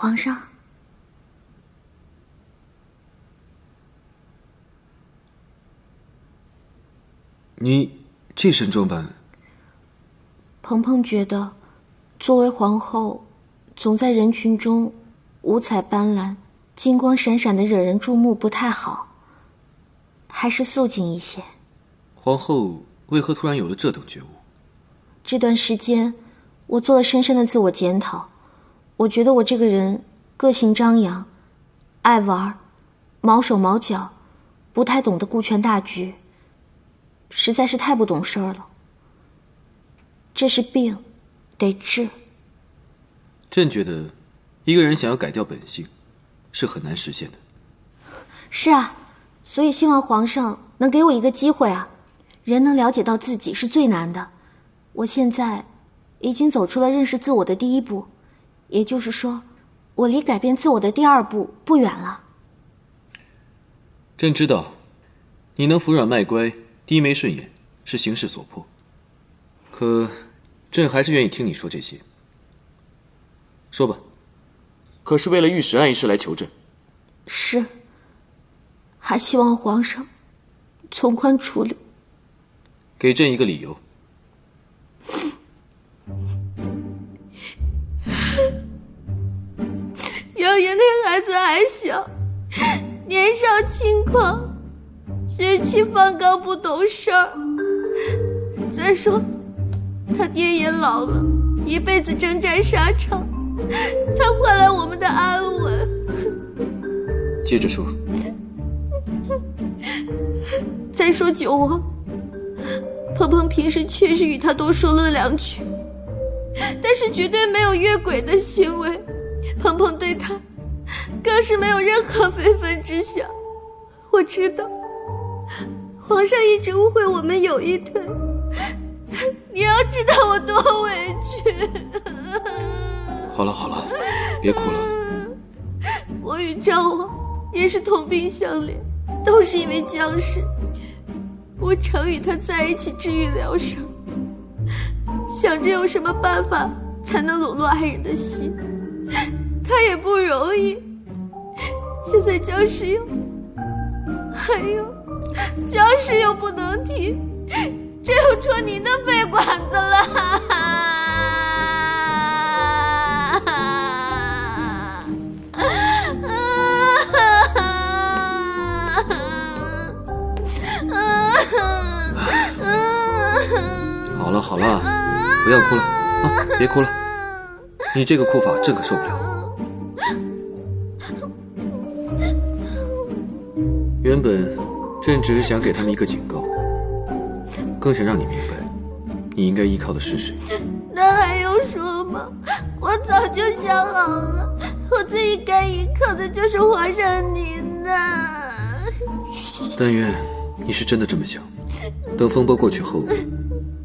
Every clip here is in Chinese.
皇上，你这身装扮，鹏鹏觉得，作为皇后，总在人群中五彩斑斓、金光闪闪的惹人注目不太好，还是肃静一些。皇后为何突然有了这等觉悟？这段时间，我做了深深的自我检讨。我觉得我这个人个性张扬，爱玩，毛手毛脚，不太懂得顾全大局，实在是太不懂事儿了。这是病，得治。朕觉得，一个人想要改掉本性，是很难实现的。是啊，所以希望皇上能给我一个机会啊！人能了解到自己是最难的。我现在已经走出了认识自我的第一步，也就是说，我离改变自我的第二步不远了。朕知道，你能服软卖乖、低眉顺眼，是形势所迫。可，朕还是愿意听你说这些。说吧，可是为了御史案一事来求朕？是，还希望皇上从宽处理。给朕一个理由。杨爷那孩子还小，年少轻狂，血气方刚，不懂事儿。再说，他爹也老了，一辈子征战沙场，才换来我们的安稳。接着说。再说九王，鹏鹏平时确实与他多说了2句，但是绝对没有越轨的行为。鹏鹏对他更是没有任何非分之想。我知道皇上一直误会我们有一腿，你要知道我多委屈。好了好了，别哭了。我与赵王也是同病相怜，都是因为江氏。我常与他在一起治愈疗伤，想着有什么办法才能笼络爱人的心，他也不容易。现在江氏又，还有江氏又不能提，这又戳您的肺管子了。好了好了，不要哭了啊！别哭了，你这个哭法朕可受不了。原本朕只是想给他们一个警告，更想让你明白，你应该依靠的是谁。那还用说吗？我早就想好了，我最应该依靠的就是皇上您呐。但愿你是真的这么想。等风波过去后，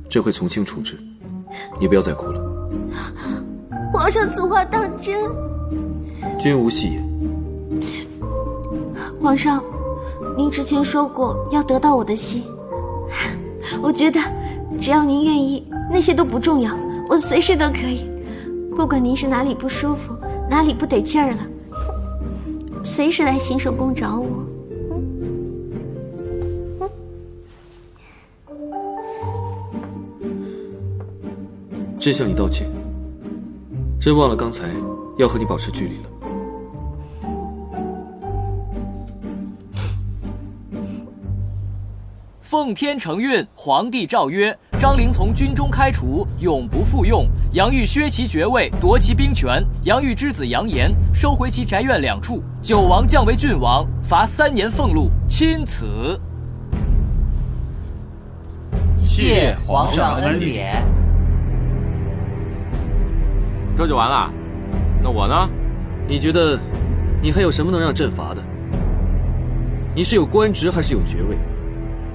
朕会从轻处置，你不要再哭了。皇上此话当真？君无戏言。皇上，您之前说过要得到我的心，我觉得只要您愿意，那些都不重要，我随时都可以。不管您是哪里不舒服，哪里不得劲儿了，随时来行首宫找我。朕向你道歉，朕忘了刚才要和你保持距离了。奉天承运，皇帝诏曰：张陵从军中开除，永不复用。杨玉削其爵位，夺其兵权。杨玉之子杨炎收回其宅院2处。九王降为郡王，罚3年俸禄，钦此。谢皇上恩典。这就完了？那我呢？你觉得你还有什么能让朕罚的？你是有官职还是有爵位？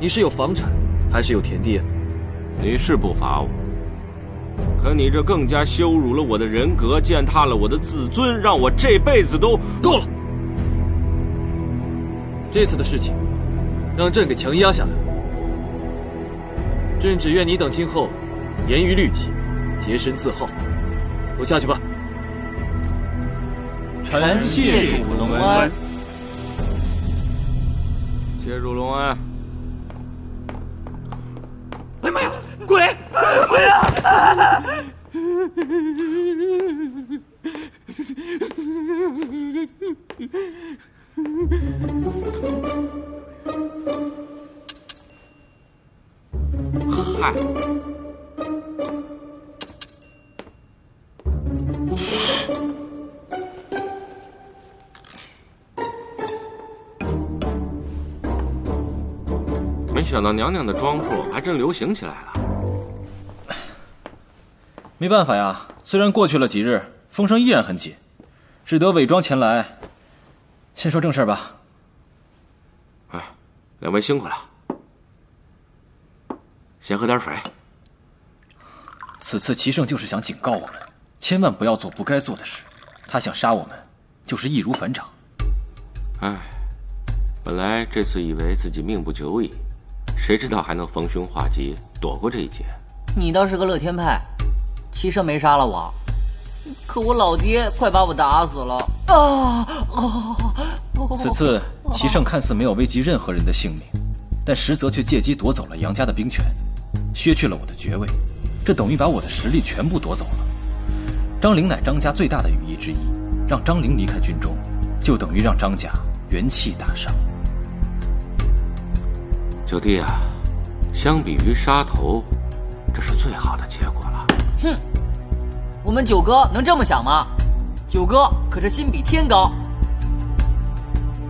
你是有房产还是有田地？你是不罚我，可你这更加羞辱了我的人格，践踏了我的自尊，让我这辈子都……够了！这次的事情让朕给强压下来了。朕只愿你等今后严于律己，洁身自好。都下去吧。臣谢主隆恩。谢主隆恩。哎妈呀，鬼！鬼啊！嗨，没想到娘娘的装束还真流行起来了。没办法呀，虽然过去了几日，风声依然很紧，只得伪装前来。先说正事吧。哎，两位辛苦了，先喝点水。此次齐胜就是想警告我们，千万不要做不该做的事。他想杀我们，就是易如反掌。哎，本来这次以为自己命不久矣，谁知道还能逢凶化吉，躲过这一劫。你倒是个乐天派，齐胜没杀了我，可我老爹快把我打死了啊！此次齐胜看似没有危及任何人的性命，但实则却借机夺走了杨家的兵权，削去了我的爵位，这等于把我的实力全部夺走了。张陵乃张家最大的羽翼之一，让张陵离开军中，就等于让张家元气大伤。九弟啊，相比于杀头，这是最好的结果了。哼，我们九哥能这么想吗？九哥可是心比天高。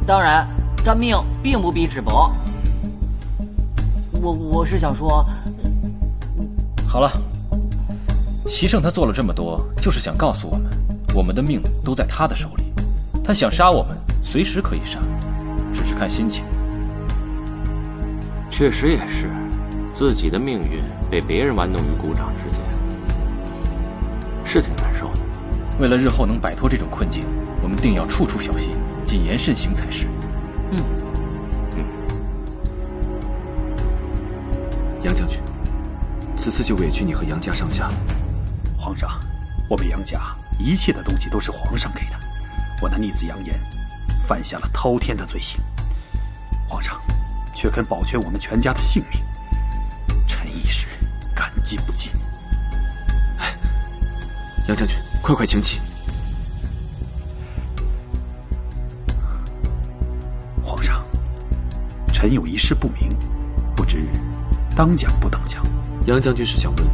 当然，他命并不比纸薄。我是想说，好了，齐胜他做了这么多，就是想告诉我们，我们的命都在他的手里。他想杀我们，随时可以杀，只是看心情。确实也是，自己的命运被别人玩弄于股掌之间，是挺难受的。为了日后能摆脱这种困境，我们定要处处小心，谨言慎行才是。杨将军，此次就委屈你和杨家上下了。皇上，我们杨家一切的东西都是皇上给的，我那逆子杨延犯下了滔天的罪行，皇上却肯保全我们全家的性命，臣一时感激不尽。哎，杨将军，快请起。皇上，臣有一事不明，不知当讲不当讲？杨将军是想问，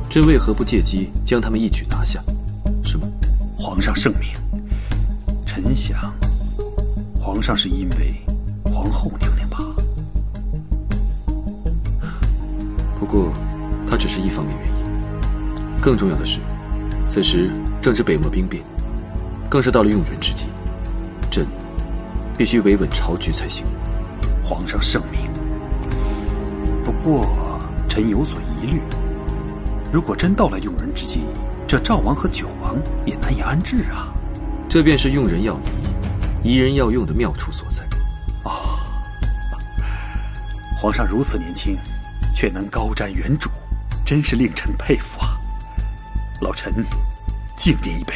朕为何不借机将他们一举拿下，是吗？皇上圣明，臣想，皇上是因为皇后娘娘吧？不过，它只是一方面原因。更重要的是，此时正值北漠兵变，更是到了用人之际，朕必须维稳朝局才行。皇上圣明。不过，臣有所疑虑。如果真到了用人之际，这赵王和九王也难以安置啊。这便是用人要疑，疑人要用的妙处所在。哦，皇上如此年轻，却能高瞻远瞩，真是令臣佩服啊！老臣敬您一杯。